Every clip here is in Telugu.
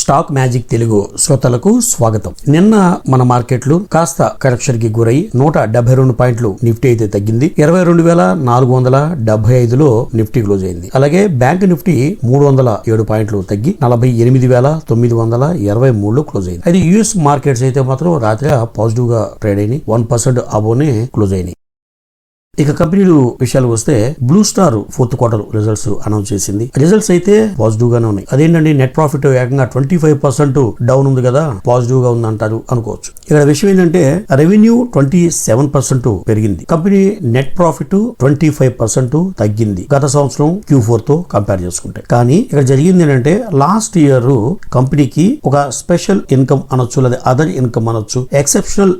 స్టాక్ మ్యాజిక్ తెలుగు శ్రోతలకు స్వాగతం. నిన్న మన మార్కెట్లు కాస్త కరెక్షన్ కి గురై 172 పాయింట్లు నిఫ్టీ అయితే తగ్గింది. 22,475లో నిఫ్టీ క్లోజ్ అయింది. అలాగే బ్యాంక్ నిఫ్టీ 307 పాయింట్లు తగ్గి 48,923లో క్లోజ్ అయింది. అయితే యుఎస్ మార్కెట్స్ అయితే మాత్రం రాత్రి పాజిటివ్ గా ట్రేడ్ అయినాయి. 1% అబోనే క్లోజ్ అయినాయి. ఇక కంపెనీలు విషయాలు వస్తే blue star fourth quarter results announce చేసింది. రిజల్ట్స్ అయితే పాజిటివ్ గానే ఉన్నాయి. అదేంటండి నెట్ ప్రాఫిట్ ఏకంగా 25% డౌన్ ఉంది కదా, పాజిటివ్ గా ఉంది అంటారు అనుకోవచ్చు. ఇక్కడ విషయం ఏంటంటే రెవెన్యూ 27% పెరిగింది. కంపెనీ నెట్ ప్రాఫిట్ 25% తగ్గింది గత సంవత్సరం Q4 తో కంపేర్ చేసుకుంటే. కానీ ఇక్కడ జరిగింది ఏంటంటే లాస్ట్ ఇయర్ కంపెనీకి ఒక స్పెషల్ ఇన్కమ్ అనొచ్చు, లేదా అదర్ ఇన్కమ్ అనొచ్చు, ఎక్సెప్షనల్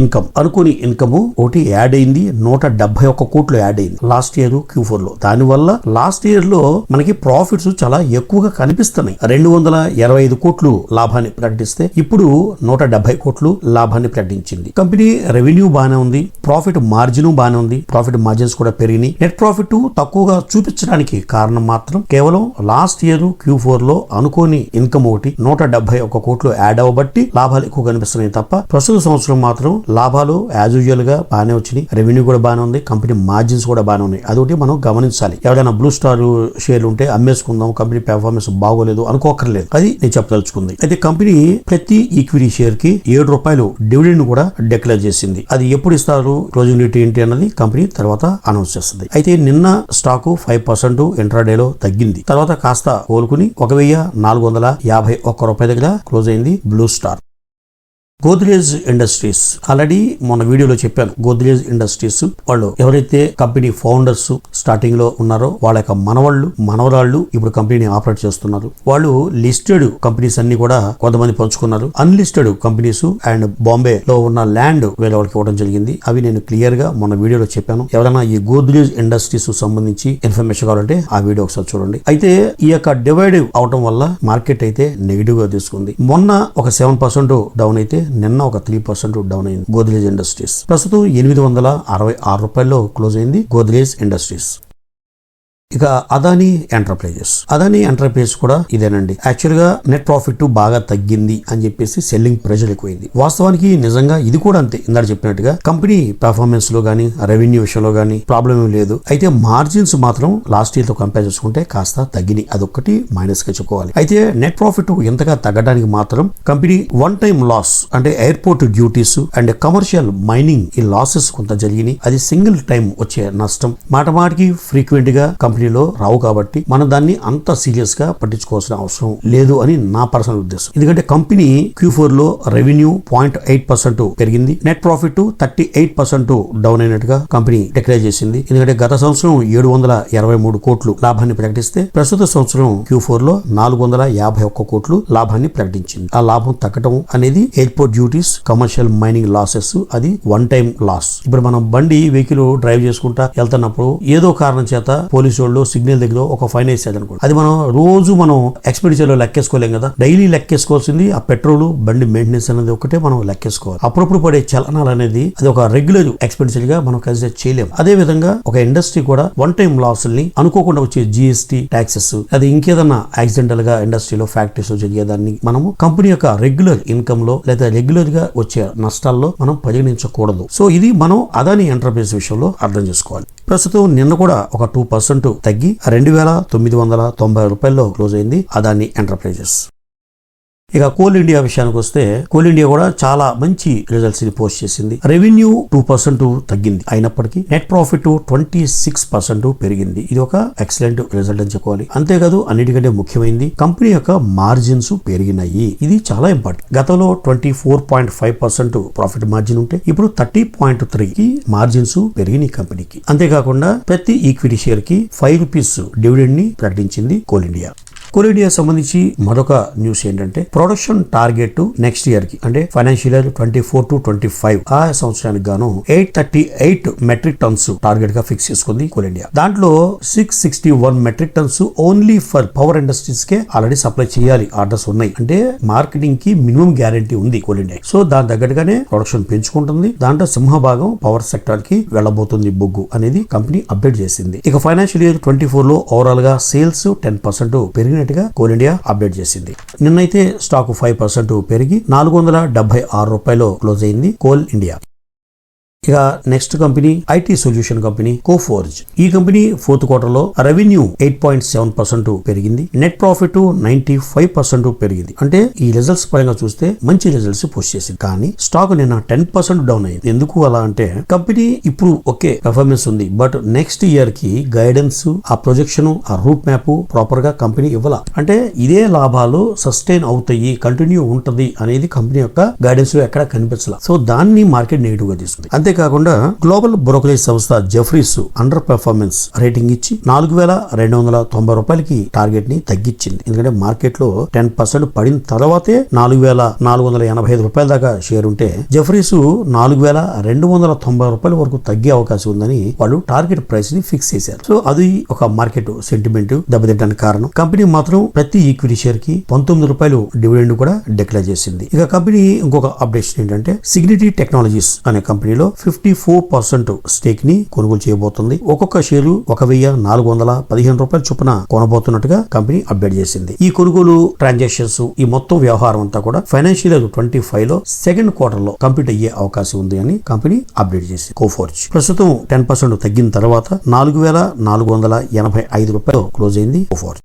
ఇన్కమ్ అనుకుని ఇన్కమ్ ఒకటి యాడ్ అయింది. 171 కోట్లు యాడ్ అయింది లాస్ట్ ఇయర్ Q4 లో. దానివల్ల లాస్ట్ ఇయర్ లో మనకి ప్రాఫిట్స్ చాలా ఎక్కువగా కనిపిస్తున్నాయి. 225 కోట్లు లాభాన్ని ప్రకటిస్తే ఇప్పుడు 170 కోట్లు లాభాన్ని ప్రకటించింది. కంపెనీ రెవెన్యూ బాగానే ఉంది, ప్రాఫిట్ మార్జిన్ బాగానే ఉంది, ప్రాఫిట్ మార్జిన్స్ కూడా పెరిగినాయి. నెట్ ప్రాఫిట్ తక్కువగా చూపించడానికి కారణం మాత్రం కేవలం లాస్ట్ ఇయర్ Q4 లో అనుకోని ఇన్కమ్ ఒకటి 171 కోట్లు యాడ్ అవ్వబట్టి లాభాలు ఎక్కువ కనిపిస్తున్నాయి తప్ప ప్రస్తుత సంవత్సరం మాత్రం లాభాలు యాజ్ యూజువల్ గా బాగానే వచ్చినాయి. రెవెన్యూ కూడా బాగానే ఉంది, కంపెనీ మార్జిన్స్ కూడా బాగానే ఉన్నాయి. అదొకటి మనం గమనించాలి. ఎవరైనా బ్లూ స్టార్ షేర్లు ఉంటే అమ్మేసుకుందాం, కంపెనీ పెర్ఫార్మెన్స్ బాగోలేదు అనుకోకర్లేదు. అది నేను చెప్పదలుచుకుంది. అయితే కంపెనీ ప్రతి ఈక్విటీ షేర్ కి ₹7 డివిడెండ్ కూడా డిక్లేర్ చేసింది. అది ఎప్పుడు ఇస్తారు, క్లోజింగ్ రేట్ ఏంటి అన్నది కంపెనీ తర్వాత అనౌన్స్ చేస్తుంది. అయితే నిన్న స్టాక్ 5% ఇంట్రాడేలో తగ్గింది. తర్వాత కాస్త కోలుకుని ₹1,451 దగ్గర క్లోజ్ అయింది blue star. Godrej industries already మన వీడియోలో చెప్పాను. గోద్రేజ్ ఇండస్ట్రీస్ వాళ్ళు ఎవరైతే కంపెనీ ఫౌండర్స్ స్టార్టింగ్ లో ఉన్నారో వాళ్ళ యొక్క మనవరాళ్ళు ఇప్పుడు కంపెనీని ఆపరేట్ చేస్తున్నారు. వాళ్ళు లిస్టెడ్ కంపెనీస్ అన్ని కూడా కొంతమంది పంచుకున్నారు. అన్లిస్టెడ్ కంపెనీస్ అండ్ బాంబే లో ఉన్న ల్యాండ్ వేరే వాళ్ళకి ఇవ్వడం జరిగింది. అవి నేను క్లియర్ గా మన వీడియోలో చెప్పాను. ఎవరైనా ఈ గోద్రేజ్ ఇండస్ట్రీస్ సంబంధించి ఇన్ఫర్మేషన్ కావాలంటే ఆ వీడియో ఒకసారి చూడండి. అయితే ఈ యొక్క డివైడ్ అవటం వల్ల మార్కెట్ అయితే నెగిటివ్ గా తీసుకుంది. మొన్న ఒక 7% డౌన్ అయితే నిన్న ఒక 3% డౌన్ అయింది గోద్రేజ్ ఇండస్ట్రీస్. ప్రస్తుతం ₹866లో క్లోజ్ అయింది గోద్రేజ్ ఇండస్ట్రీస్. ఇక అదానీ ఎంటర్ప్రైజెస్ కూడా ఇదేనండి. యాక్చువల్ గా నెట్ ప్రాఫిట్ బాగా తగ్గింది అని చెప్పేసి సెల్లింగ్ ప్రెషర్ ఎక్కువైంది. వాస్తవానికి నిజంగా ఇది కూడా అంతే. ఇందాక చెప్పినట్టుగా కంపెనీ పెర్ఫార్మెన్స్ లో గానీ రెవెన్యూ విషయంలో గానీ ప్రాబ్లం ఏం లేదు. అయితే మార్జిన్స్ మాత్రం లాస్ట్ ఇయర్ తో కంపేర్ చేసుకుంటే కాస్త తగ్గినాయి. అదొక్కటి మైనస్ గా చెప్పుకోవాలి. అయితే నెట్ ప్రాఫిట్ ఎంతగా తగ్గడానికి మాత్రం కంపెనీ వన్ టైం లాస్ అంటే airport duties and commercial mining ఈ లాసెస్ కొంత జరిగినాయి. అది సింగిల్ టైం వచ్చే నష్టం మాటికి ఫ్రీక్వెంట్ గా కంపెనీలో రావు కాబట్టి మనం దాన్ని అంత సీరియస్ గా పట్టించుకోవాల్సిన అవసరం లేదు అని నా పర్సనల్ ఉద్దేశం. ఎందుకంటే కంపెనీ Q4 లో రెవెన్యూ 0.8% పెరిగింది. నెట్ ప్రాఫిట్ 38% డౌన్ అయినట్టుగా కంపెనీ డిక్లేర్ చేసింది. ఎందుకంటే గత సంవత్సరం 723 కోట్లు లాభాన్ని ప్రకటిస్తే ప్రస్తుత సంవత్సరం Q4 లో 451 కోట్లు లాభాన్ని ప్రకటించింది. ఆ లాభం తగ్గడం అనేది airport duties, commercial mining losses, అది వన్ టైం లాస్. ఇప్పుడు మనం వెహికల్ డ్రైవ్ చేసుకుంటా వెళ్తున్నప్పుడు ఏదో కారణం చేత పోలీసు సిగ్నల్ దగ్గర ఒక ఫైన్ వేసేది అనుకోండి. అది మనం ఎక్స్పెండిచర్ లో లెక్కేసుకోలేం కదా. డైలీ లెక్కేసుకోవాల్సింది ఆ పెట్రోల్, బండి మెయింటెనెన్స్ అనేది ఒకటే మనం లెక్కేసుకోవాలి. అప్పుడప్పుడు పడే చలనాలు అనేది అది ఒక రెగ్యులర్ ఎక్స్పెండిచర్ గా మనం కన్సిడర్ చేయలేము. అదే విధంగా ఒక ఇండస్ట్రీ కూడా వన్ టైం లాస్ ని అనుకోకుండా వచ్చే GST ట్యాక్సెస్, అది ఇంకేదన్నా యాక్సిడెంటల్ గా ఇండస్ట్రీలో ఫ్యాక్టరీస్ జరిగేదాన్ని మనము కంపెనీ యొక్క రెగ్యులర్ ఇన్కమ్ లో లేదా రెగ్యులర్ గా వచ్చే నష్టాల్లో మనం పరిగణించకూడదు. సో ఇది మనం అదానీ ఎంటర్ప్రైజ్ విషయంలో అర్థం చేసుకోవాలి. ప్రస్తుతం నిన్న కూడా ఒక 2% తగ్గి ₹2,990లో క్లోజ్ అయింది అదానీ ఎంటర్ప్రైజెస్. ఇక కోల్ ఇండియా విషయానికి వస్తే కోల్ ఇండియా కూడా చాలా మంచి రిజల్ట్స్ ని పోస్ట్ చేసింది. రెవెన్యూ 2% తగ్గింది, అయినప్పటికీ నెట్ ప్రాఫిట్ 26% పెరిగింది. ఇది ఒక ఎక్సలెంట్ రిజల్ట్ అని చెప్పుకోవాలి. అంతేకాదు అన్నిటికంటే ముఖ్యమైనది కంపెనీ యొక్క మార్జిన్స్ పెరిగినాయి. ఇది చాలా ఇంపార్టెంట్. గతంలో 24.5% ప్రాఫిట్ మార్జిన్ ఉంటే ఇప్పుడు 30.3 మార్జిన్స్ పెరిగినాయి కంపెనీకి. అంతేకాకుండా ప్రతి ఈక్విటీ షేర్ కి ₹5 డివిడెండ్ ని ప్రకటించింది కోల్ ఇండియా. కోల్ ఇండియా సంబంధించి మరొక న్యూస్ ఏంటంటే ప్రొడక్షన్ టార్గెట్ నెక్స్ట్ ఇయర్ కి అంటే ఫైనాన్షియల్ ఇయర్ 24-25 ఆ సంవత్సరానికి గాను 838 మెట్రిక్ టన్స్ టార్గెట్ గా ఫిక్స్ చేసుకుంది కోల్ ఇండియా. దాంట్లో 661 metric tons only for power industries K already supply చేయాలి, ఆర్డర్స్ ఉన్నాయి. అంటే మార్కెటింగ్ కి మినిమం గ్యారంటీ ఉంది కోల్ ఇండియా. సో దాని తగ్గట్టుగానే ప్రొడక్షన్ పెంచుకుంటుంది. దాంట్లో సింహభాగం పవర్ సెక్టర్ కి వెళ్లబోతుంది బొగ్గు అనేది కంపెనీ అప్డేట్ చేసింది. ఇక ఫైనాన్షియల్ ఇయర్ 24 లో ఓవరాల్ గా సేల్స్ 10% పెరిగిన డెఫినెట్ గా కోల్ ఇండియా అప్డేట్ చేసింది. నిన్నైతే స్టాక్ 5% పెరిగి 476 రూపాయలు క్లోజ్ అయింది కోల్ ఇండియా. ఇక next company IT solution company Coforge. ఈ కంపెనీ ఫోర్త్ క్వార్టర్ లో రెవెన్యూ 8.7% పెరిగింది, నెట్ ప్రాఫిట్ 95% పెరిగింది. అంటే ఈ రిజల్ట్స్ పరంగా చూస్తే మంచి రిజల్ట్స్ పోస్ట్ చేసింది. కానీ స్టాక్ నిన్న 10% డౌన్ అయింది. ఎందుకు అలా అంటే కంపెనీ ఇప్పుడు ఓకే పెర్ఫార్మెన్స్ ఉంది, బట్ నెక్స్ట్ ఇయర్ కి గైడెన్స్, ఆ ప్రొజెక్షన్, ఆ రూట్ మ్యాప్ ప్రాపర్ గా కంపెనీ ఇవ్వాల. అంటే ఇదే లాభాలు సస్టైన్ అవుతాయి, కంటిన్యూ ఉంటది అనేది కంపెనీ యొక్క గైడెన్స్ లో ఎక్కడ కనిపించాల. సో దాన్ని మార్కెట్ నెగిటివ్ గా తీసుకుంది. అంతేకాకుండా గ్లోబల్ బ్రోకరేజ్ సంస్థ జెఫ్రీస్ అండర్ పెర్ఫార్మెన్స్ రేటింగ్ ఇచ్చి 4,290 రూపాయలకి టార్గెట్ ని తగ్గించింది. ఎందుకంటే మార్కెట్ లో 10% పడిన తర్వాతే 4,485 రూపాయల దాకా షేర్ ఉంటే జెఫ్రీస్ 4,290 రూపాయల వరకు తగ్గే అవకాశం ఉందని వాళ్ళు టార్గెట్ ప్రైస్ ని ఫిక్స్ చేశారు. సో అది ఒక మార్కెట్ సెంటిమెంట్ దెబ్బతింటానికి కారణం. కంపెనీ మాత్రం ప్రతి ఈక్విటీ షేర్ కి 19 రూపాయలు డివిడెండ్ కూడా డిక్లేర్ చేసింది. ఇక కంపెనీ ఇంకొక అప్డేషన్ ఏంటంటే సిగ్నిటీ టెక్నాలజీస్ అనే కంపెనీలో 54% స్టేక్ ని కొనుగోలు చేయబోతుంది. ఒక్కొక్క షేరు 1,415 రూపాయల చొప్పున కొనబోతున్నట్టుగా కంపెనీ అప్డేట్ చేసింది. ఈ కొనుగోలు ట్రాన్సాక్షన్స్, ఈ మొత్తం వ్యవహారం అంతా కూడా ఫైనాన్షియల్ ఇయర్ 25 లో సెకండ్ క్వార్టర్ లో కంప్లీట్ అయ్యే అవకాశం ఉంది అని కంపెనీ అప్డేట్ చేసింది. కోఫోర్జ్ ప్రస్తుతం 10% తగ్గిన తర్వాత 4,485 రూపాయలు క్లోజ్ అయింది కోఫోర్జ్.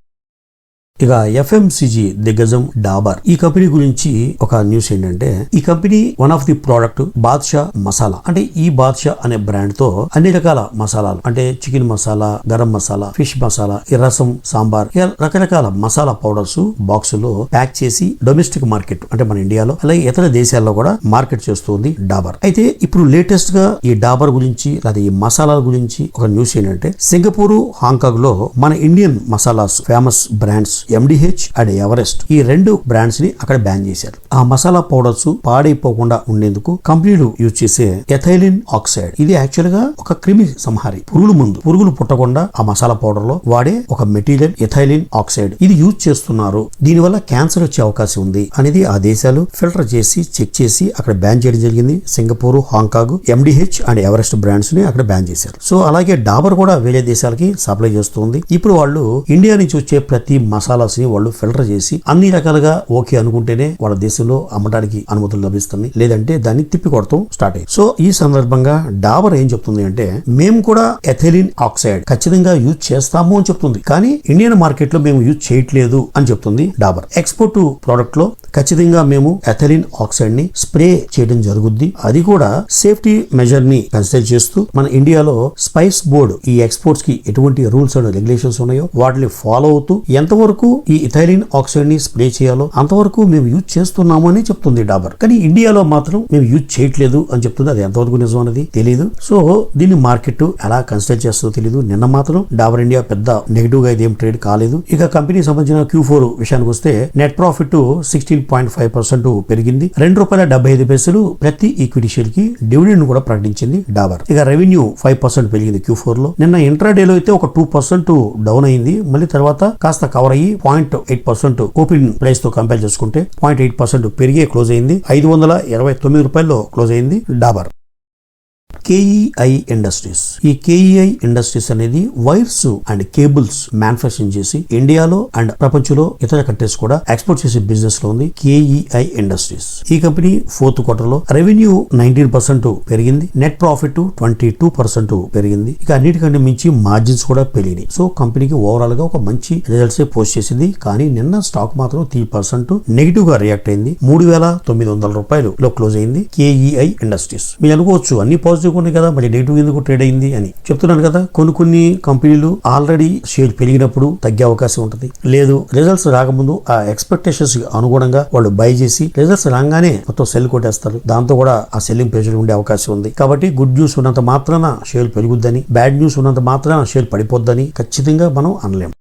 ఇక ఎఫ్ఎంసిజి దిగ్గజం డాబర్. ఈ కంపెనీ గురించి ఒక న్యూస్ ఏంటంటే ఈ company one of the product Badshah Masala. అంటే ఈ బాద్షా అనే బ్రాండ్ తో అన్ని రకాల మసాలాలు అంటే చికెన్ మసాలా, గరం మసాలా, ఫిష్ మసాలా, ఈ రసం, సాంబార్, రకరకాల మసాలా పౌడర్స్ బాక్సుల్లో ప్యాక్ చేసి డొమెస్టిక్ మార్కెట్ అంటే మన ఇండియాలో అలాగే ఇతర దేశాల్లో కూడా మార్కెట్ చేస్తుంది డాబర్. అయితే ఇప్పుడు లేటెస్ట్ గా ఈ డాబర్ గురించి లేదా ఈ మసాలాల గురించి ఒక న్యూస్ ఏంటంటే సింగపూర్, హాంకాంగ్ లో మన Indian masalas famous brands MDH and Everest ఈ రెండు బ్రాండ్స్ ని అక్కడ బ్యాన్ చేశారు. ఆ మసాలా పౌడర్స్ పాడైపోకుండా ఉండేందుకు కంపెనీలు యూజ్ చేసే ఎథైలిన్ ఆక్సైడ్, ఇది యాక్చువల్ గా ఒక క్రిమి సంహారి, పురుగులు పుట్టకుండా ఆ మసాలా పౌడర్ లో వాడే ఒక మెటీరియల్ ఎథైలిన్ ఆక్సైడ్, ఇది యూజ్ చేస్తున్నారు. దీనివల్ల క్యాన్సర్ వచ్చే అవకాశం ఉంది అనేది ఆ దేశాలు ఫిల్టర్ చేసి చెక్ చేసి అక్కడ బ్యాన్ చేయడం జరిగింది. Singapore, Hong Kong, MDH and Everest brands ని అక్కడ బ్యాన్ చేశారు. సో అలాగే డాబర్ కూడా వేరే దేశాలకి సప్లై చేస్తుంది. ఇప్పుడు వాళ్ళు ఇండియా నుంచి వచ్చే ప్రతి మసాలాస్ ని వాళ్ళు ఫిల్టర్ చేసి అన్ని రకాలుగా ఓకే అనుకుంటేనే వాళ్ళ దేశంలో అమ్మడానికి అనుమతులు లభిస్తుంది, లేదంటే దాన్ని తిప్పి కొడతాం స్టార్ట్ అయ్యి. సో ఈ సందర్భంగా డాబర్ ఏం చెప్తుంది అంటే మేము కూడా ఎథైలిన్ ఆక్సైడ్ ఖచ్చితంగా యూజ్ చేస్తాము అని చెప్తుంది, కానీ ఇండియన్ మార్కెట్ లో మేము యూజ్ చేయట్లేదు అని చెప్తుంది డాబర్. ఎక్స్పోర్ట్ ప్రోడక్ట్ లో ఖచ్చితంగా మేము ఎథైలిన్ ఆక్సైడ్ ని స్ప్రే చేయడం జరుగుద్ది, అది కూడా సేఫ్టీ మెజర్ ని కన్సిడర్ చేస్తూ మన ఇండియాలో స్పైస్ బోర్డు ఈ ఎక్స్పోర్ట్స్ కి ఎటువంటి రూల్స్ అండ్ రెగ్యులేషన్స్ ఉన్నాయో వాటిని ఫాలో అవుతూ ఎంతవరకు ఈ ఇథైలిన్ ఆక్సైడ్ ని స్ప్రే చేయాలో అంతవరకు మేము యూజ్ చేస్తున్నాము అని చెప్తుంది డాబర్. కానీ ఇండియాలో మాత్రం మేము యూజ్ చేయట్లేదు అని చెప్తుంది. అది ఎంతవరకు నిజం అనేది తెలియదు. సో దీన్ని మార్కెట్ ఎలా కన్సిడర్ చేస్తుందో తెలియదు. నిన్న మాత్రం డాబర్ ఇండియా పెద్ద నెగిటివ్ గా ఇదేం ట్రేడ్ కాలేదు. ఇక కంపెనీ సంబంధించిన Q4 విషయానికి వస్తే నెట్ ప్రాఫిట్ 16.5% పెరిగింది. ₹2.75 ప్రతి ఈక్విటీ షేర్ కి డివిడెండ్ కూడా ప్రకటించింది డాబర్. ఇక రెవెన్యూ 5% పెరిగింది Q4 లో. నిన్న ఇంట్రాడే లో అయితే ఒక 2% డౌన్ అయింది, మళ్ళీ తర్వాత కాస్త కవర్ అయ్యి 0.8% ఓపెన్ ప్రైస్ తో కంపేర్ చేసుకుంటే 0.8% పెరిగే క్లోజ్ అయింది. ₹529 క్లోజ్ అయింది డాబర్. KEI industries. ఈ KEI ఇండస్ట్రీస్ అనేది వైర్స్ అండ్ కేబుల్స్ మ్యానుఫ్యాక్చరింగ్ చేసి ఇండియాలో అండ్ ప్రపంచంలో ఇతర కంట్రీస్ కూడా ఎక్స్పోర్ట్ చేసే బిజినెస్ లో ఉంది KEI ఇండస్ట్రీస్. ఈ కంపెనీ ఫోర్త్ క్వార్టర్ లో రెవెన్యూ 19% పెరిగింది, నెట్ ప్రాఫిట్ 22% పెరిగింది. ఇక అన్నిటికంటే మించి మార్జిన్స్ కూడా పెరిగినాయి. సో కంపెనీకి ఓవరాల్ గా ఒక మంచి రిజల్ట్స్ పోస్ట్ చేసింది. కానీ నిన్న స్టాక్ మాత్రం 3% నెగిటివ్ గా రియాక్ట్ అయింది. ₹3,900 లో క్లోజ్ అయింది KEI ఇండస్ట్రీస్. మీరు అనుకోవచ్చు అన్ని పాజిటివ్ ఉన్నాయి కదా, మరి నెగిటివ్ ఎందుకు ట్రేడ్ అయింది అని. చెప్తున్నాను కదా, కొన్ని కంపెనీలు ఆల్రెడీ షేర్ పెరిగినప్పుడు తగ్గే అవకాశం ఉంటుంది, లేదు రిజల్ట్స్ రాకముందు ఆ ఎక్స్పెక్టేషన్స్ అనుగుణంగా వాళ్ళు బై చేసి రిజల్ట్స్ రాగానే మొత్తం సెల్ కొట్టేస్తారు. దాంతో కూడా ఆ సెల్లింగ్ ప్రెషర్ ఉండే అవకాశం ఉంది. కాబట్టి గుడ్ న్యూస్ ఉన్నంత మాత్రాన షేర్ పెరుగుద్దని, బ్యాడ్ న్యూస్ ఉన్నంత మాత్రాన షేర్ పడిపోద్దని ఖచ్చితంగా మనం అనలేం.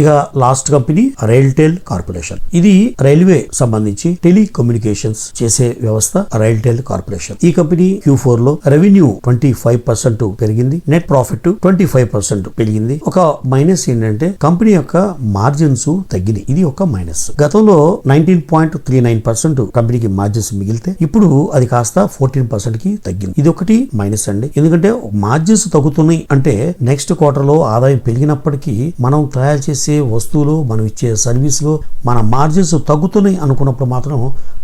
ఇక లాస్ట్ కంపెనీ రైల్టెల్ కార్పొరేషన్. ఇది రైల్వే సంబంధించి టెలికమ్యూనికేషన్స్ చేసే వ్యవస్థ రైల్టెల్ కార్పొరేషన్. ఈ కంపెనీ Q4 లో రెవెన్యూ 25% పెరిగింది, నెట్ ప్రాఫిట్ 25% పెరిగింది. ఒక మైనస్ ఏంటంటే కంపెనీ యొక్క మార్జిన్స్ తగ్గింది, ఇది ఒక మైనస్. గతంలో 19.39% కంపెనీకి మార్జిన్స్ మిగిలితే ఇప్పుడు అది కాస్త 14% కి తగ్గింది. ఇది ఒకటి మైనస్ అండి. ఎందుకంటే మార్జిన్స్ తగ్గుతున్నాయి అంటే నెక్స్ట్ క్వార్టర్ లో ఆదాయం పెరిగినప్పటికీ మనం తయారు చేసే చేసే వస్తువులు, మనం ఇచ్చే సర్వీస్లో మన మార్జిన్స్ తగ్గుతున్నాయి అనుకున్నప్పుడు మాత్రం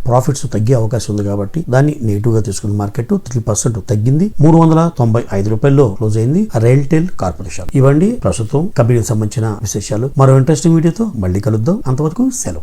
ప్రాఫిట్స్ తగ్గే అవకాశం ఉంది. కాబట్టి దాన్ని నెగిటివ్గా తీసుకున్న మార్కెట్ 3% తగ్గింది. 395 రూపాయల్లో క్లోజ్ అయింది రైల్టెల్ కార్పొరేషన్. ఇవ్వండి ప్రస్తుతం కంపెనీకి సంబంధించిన విశేషాలు. మరో ఇంట్రెస్టింగ్ వీడియోతో మళ్ళీ కలుద్దాం. అంతవరకు సెలవు.